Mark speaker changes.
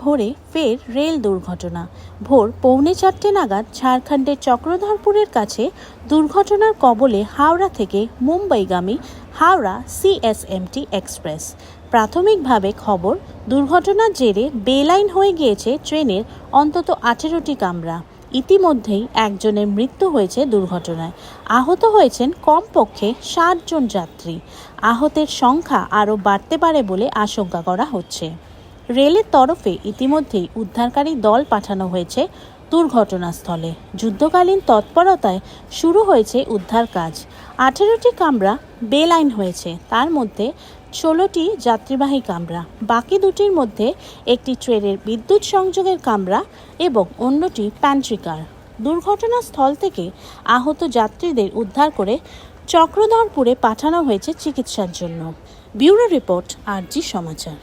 Speaker 1: ভোরে ফের রেল দুর্ঘটনা। ভোর 3:45 নাগাদ ঝাড়খণ্ডের চক্রধরপুরের কাছে দুর্ঘটনার কবলে হাওড়া থেকে মুম্বাইগামী হাওড়া CSMT এক্সপ্রেস। প্রাথমিকভাবে খবর, দুর্ঘটনার জেরে বেলাইন হয়ে গিয়েছে ট্রেনের অন্তত 18টি কামরা। ইতিমধ্যেই একজনের মৃত্যু হয়েছে দুর্ঘটনায়। আহত হয়েছেন কমপক্ষে 60 জন যাত্রী। আহতের সংখ্যা আরও বাড়তে পারে বলে আশঙ্কা করা হচ্ছে। রেলের তরফে ইতিমধ্যেই উদ্ধারকারী দল পাঠানো হয়েছে দুর্ঘটনাস্থলে। যুদ্ধকালীন তৎপরতায় শুরু হয়েছে উদ্ধার কাজ। 18টি কামরা বেলাইন হয়েছে, তার মধ্যে 16টি যাত্রীবাহী কামরা। বাকি দুটির মধ্যে একটি ট্রেনের বিদ্যুৎ সংযোগের কামরা এবং অন্যটি প্যান্ট্রি কার। দুর্ঘটনাস্থল থেকে আহত যাত্রীদের উদ্ধার করে চক্রধরপুরে পাঠানো হয়েছে চিকিৎসার জন্য। ব্যুরো রিপোর্ট, RG সমাচার।